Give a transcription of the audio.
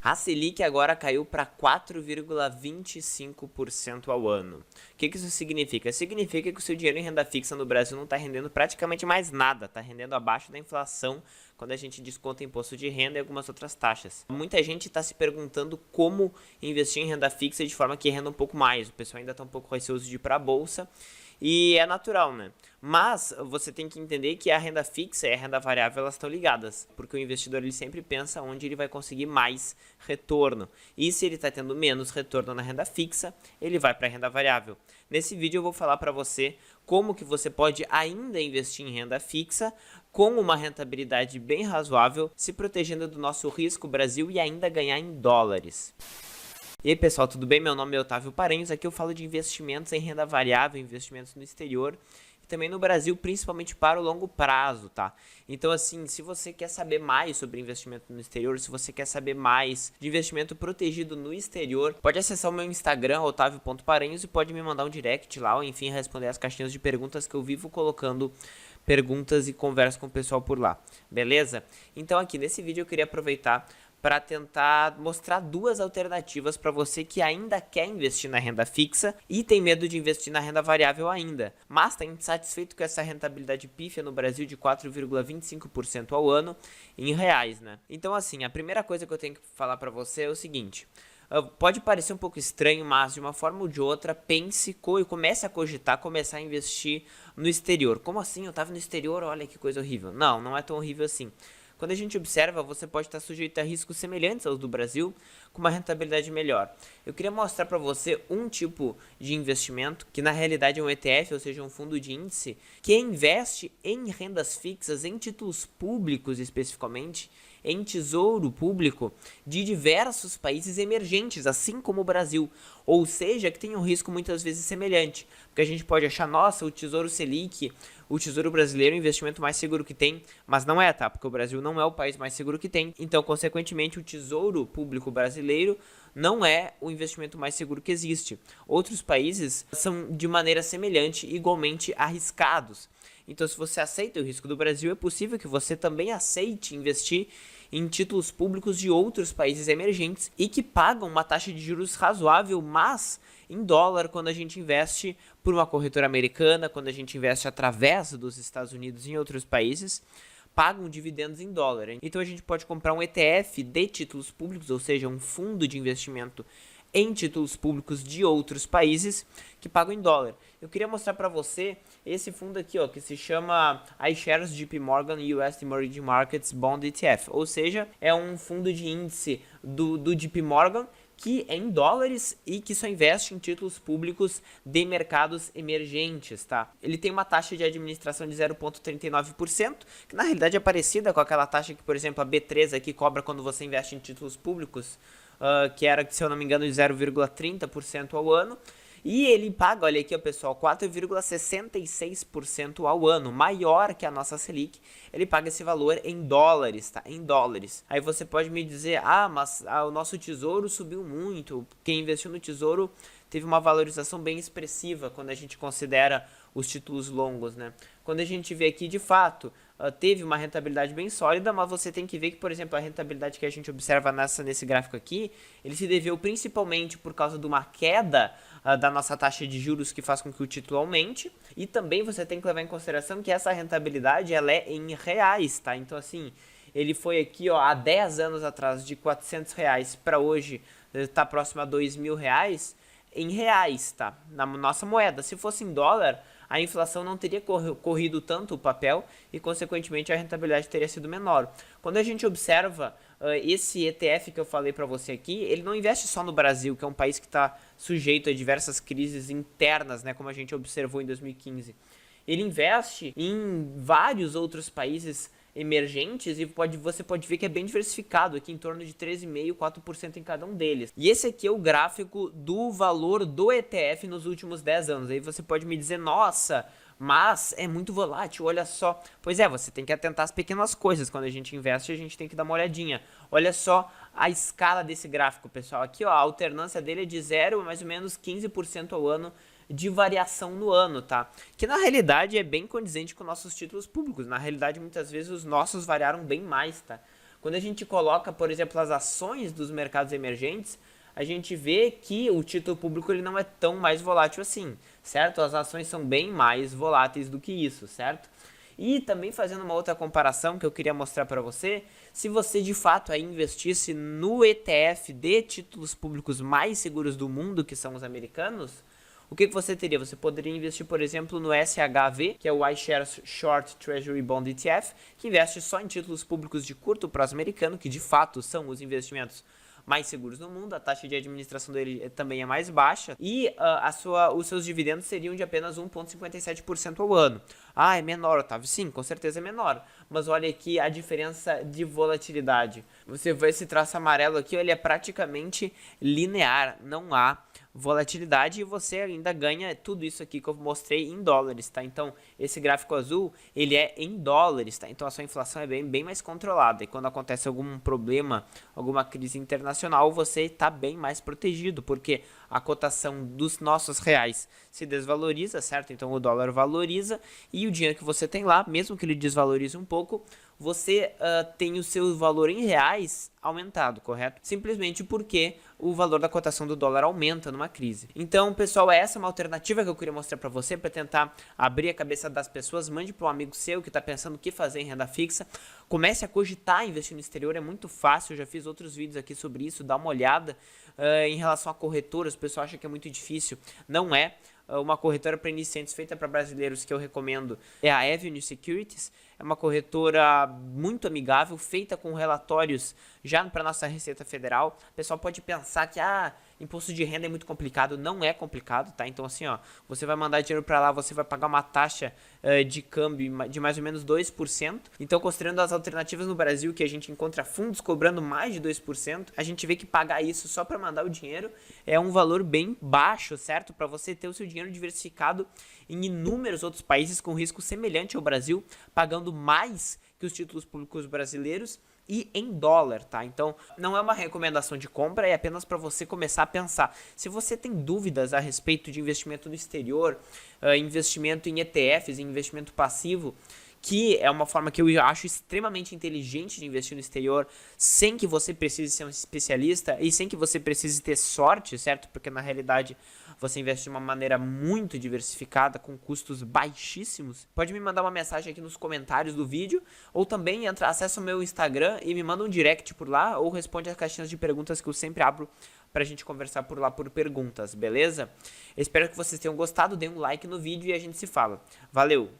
A Selic agora caiu para 4,25% ao ano. O que isso significa? Significa que o seu dinheiro em renda fixa no Brasil não está rendendo praticamente mais nada, está rendendo abaixo da inflação quando a gente desconta imposto de renda e algumas outras taxas. Muita gente está se perguntando como investir em renda fixa de forma que renda um pouco mais. O pessoal ainda está um pouco receoso de ir para a bolsa. E é natural, né? Mas você tem que entender que a renda fixa e a renda variável elas estão ligadas, porque o investidor ele sempre pensa onde ele vai conseguir mais retorno. E se ele está tendo menos retorno na renda fixa, ele vai para a renda variável. Nesse vídeo eu vou falar para você como que você pode ainda investir em renda fixa com uma rentabilidade bem razoável, se protegendo do nosso risco Brasil e ainda ganhar em dólares. E aí pessoal, tudo bem? Meu nome é Otávio Paranhos, aqui eu falo de investimentos em renda variável, investimentos no exterior e também no Brasil, principalmente para o longo prazo, tá? Então assim, se você quer saber mais sobre investimento no exterior, se você quer saber mais de investimento protegido no exterior, pode acessar o meu Instagram, otavio.paranhos, e pode me mandar um direct lá, ou enfim, responder as caixinhas de perguntas que eu vivo colocando perguntas e converso com o pessoal por lá, beleza? Então aqui nesse vídeo eu queria aproveitar para tentar mostrar duas alternativas para você que ainda quer investir na renda fixa e tem medo de investir na renda variável ainda, mas está insatisfeito com essa rentabilidade pífia no Brasil de 4,25% ao ano em reais, né? Então assim, a primeira coisa que eu tenho que falar para você é o seguinte: pode parecer um pouco estranho, mas de uma forma ou de outra, pense e comece a cogitar, começar a investir no exterior. Como assim? Eu estava no exterior, olha que coisa horrível. Não, não é tão horrível assim. Quando a gente observa, você pode estar sujeito a riscos semelhantes aos do Brasil, com uma rentabilidade melhor. Eu queria mostrar para você um tipo de investimento, que na realidade é um ETF, ou seja, um fundo de índice, que investe em rendas fixas, em títulos públicos especificamente, em tesouro público de diversos países emergentes, assim como o Brasil, ou seja, que tem um risco muitas vezes semelhante, porque a gente pode achar, nossa, o Tesouro Selic, o Tesouro Brasileiro é o investimento mais seguro que tem, mas não é, tá? Porque o Brasil não é o país mais seguro que tem, então, consequentemente, o Tesouro Público Brasileiro não é o investimento mais seguro que existe. Outros países são, de maneira semelhante, igualmente arriscados. Então, se você aceita o risco do Brasil, é possível que você também aceite investir em títulos públicos de outros países emergentes e que pagam uma taxa de juros razoável, mas em dólar, quando a gente investe por uma corretora americana, quando a gente investe através dos Estados Unidos em outros países, pagam dividendos em dólar. Então a gente pode comprar um ETF de títulos públicos, ou seja, um fundo de investimento em títulos públicos de outros países que pagam em dólar. Eu queria mostrar para você esse fundo aqui, ó, que se chama iShares JP Morgan US Emerging Markets Bond ETF, ou seja, é um fundo de índice do JP Morgan que é em dólares e que só investe em títulos públicos de mercados emergentes, tá? Ele tem uma taxa de administração de 0,39%, que na realidade é parecida com aquela taxa que, por exemplo, a B3 aqui cobra quando você investe em títulos públicos, que era, se eu não me engano, de 0,30% ao ano. E ele paga, olha aqui, ó, pessoal, 4,66% ao ano, maior que a nossa Selic. Ele paga esse valor em dólares, tá? Em dólares. Aí você pode me dizer, mas o nosso tesouro subiu muito. Quem investiu no tesouro teve uma valorização bem expressiva quando a gente considera os títulos longos, né? Quando a gente vê aqui, de fato, teve uma rentabilidade bem sólida, mas você tem que ver que, por exemplo, a rentabilidade que a gente observa nesse gráfico aqui, ele se deveu principalmente por causa de uma queda da nossa taxa de juros que faz com que o título aumente, e também você tem que levar em consideração que essa rentabilidade ela é em reais, tá? Então assim, ele foi aqui, ó, há 10 anos atrás de R$ 400 para hoje, tá próximo a R$ 2.000 em reais, tá? Na nossa moeda. Se fosse em dólar, a inflação não teria corrido tanto o papel e, consequentemente, a rentabilidade teria sido menor. Quando a gente observa esse ETF que eu falei para você aqui, ele não investe só no Brasil, que é um país que está sujeito a diversas crises internas, né, como a gente observou em 2015. Ele investe em vários outros países emergentes e você pode ver que é bem diversificado, aqui em torno de 13,5%, 4% em cada um deles. E esse aqui é o gráfico do valor do ETF nos últimos 10 anos. Aí você pode me dizer, nossa, mas é muito volátil, olha só. Pois é, você tem que atentar às pequenas coisas. Quando a gente investe, a gente tem que dar uma olhadinha. Olha só a escala desse gráfico, pessoal. Aqui, ó, a alternância dele é de 0 a mais ou menos 15% ao ano de variação no ano, tá? Que na realidade é bem condizente com nossos títulos públicos. Na realidade, muitas vezes os nossos variaram bem mais, tá? Quando a gente coloca, por exemplo, as ações dos mercados emergentes, a gente vê que o título público ele não é tão mais volátil assim, certo? As ações são bem mais voláteis do que isso, certo? E também fazendo uma outra comparação que eu queria mostrar para você, se você de fato aí investisse no ETF de títulos públicos mais seguros do mundo, que são os americanos, o que você teria? Você poderia investir, por exemplo, no SHV, que é o iShares Short Treasury Bond ETF, que investe só em títulos públicos de curto prazo americano, que de fato são os investimentos mais seguros do mundo, a taxa de administração dele também é mais baixa e os seus dividendos seriam de apenas 1,57% ao ano. Ah, é menor, Otávio? Sim, com certeza é menor, mas olha aqui a diferença de volatilidade. Você vê esse traço amarelo aqui, ele é praticamente linear, não há volatilidade e você ainda ganha tudo isso aqui que eu mostrei em dólares, tá? Então, esse gráfico azul, ele é em dólares, tá? Então, a sua inflação é bem mais controlada e quando acontece algum problema, alguma crise internacional, você está bem mais protegido, porque a cotação dos nossos reais se desvaloriza, certo? Então, o dólar valoriza e o dinheiro que você tem lá, mesmo que ele desvalorize um pouco, você tem o seu valor em reais aumentado, correto? Simplesmente porque o valor da cotação do dólar aumenta numa crise. Então, pessoal, essa é uma alternativa que eu queria mostrar para você, para tentar abrir a cabeça das pessoas. Mande para um amigo seu que está pensando o que fazer em renda fixa. Comece a cogitar investir no exterior, é muito fácil, eu já fiz outros vídeos aqui sobre isso, dá uma olhada. Em relação a corretoras, o pessoal acha que é muito difícil, não é. Uma corretora para iniciantes feita para brasileiros que eu recomendo é a Avenue Securities. É uma corretora muito amigável, feita com relatórios já para nossa Receita Federal. O pessoal pode pensar que imposto de renda é muito complicado. Não é complicado, tá? Então assim, ó, você vai mandar dinheiro para lá, você vai pagar uma taxa de câmbio de mais ou menos 2%. Então, considerando as alternativas no Brasil, que a gente encontra fundos cobrando mais de 2%, a gente vê que pagar isso só para mandar o dinheiro é um valor bem baixo, certo? Para você ter o seu dinheiro diversificado em inúmeros outros países com risco semelhante ao Brasil, pagando mais que os títulos públicos brasileiros e em dólar, tá? Então, não é uma recomendação de compra, é apenas para você começar a pensar. Se você tem dúvidas a respeito de investimento no exterior, investimento em ETFs, investimento passivo, que é uma forma que eu acho extremamente inteligente de investir no exterior, sem que você precise ser um especialista e sem que você precise ter sorte, certo? Porque na realidade você investe de uma maneira muito diversificada, com custos baixíssimos. Pode me mandar uma mensagem aqui nos comentários do vídeo, ou também acessa o meu Instagram e me manda um direct por lá, ou responde as caixinhas de perguntas que eu sempre abro pra gente conversar por lá por perguntas, beleza? Espero que vocês tenham gostado, dê um like no vídeo e a gente se fala. Valeu!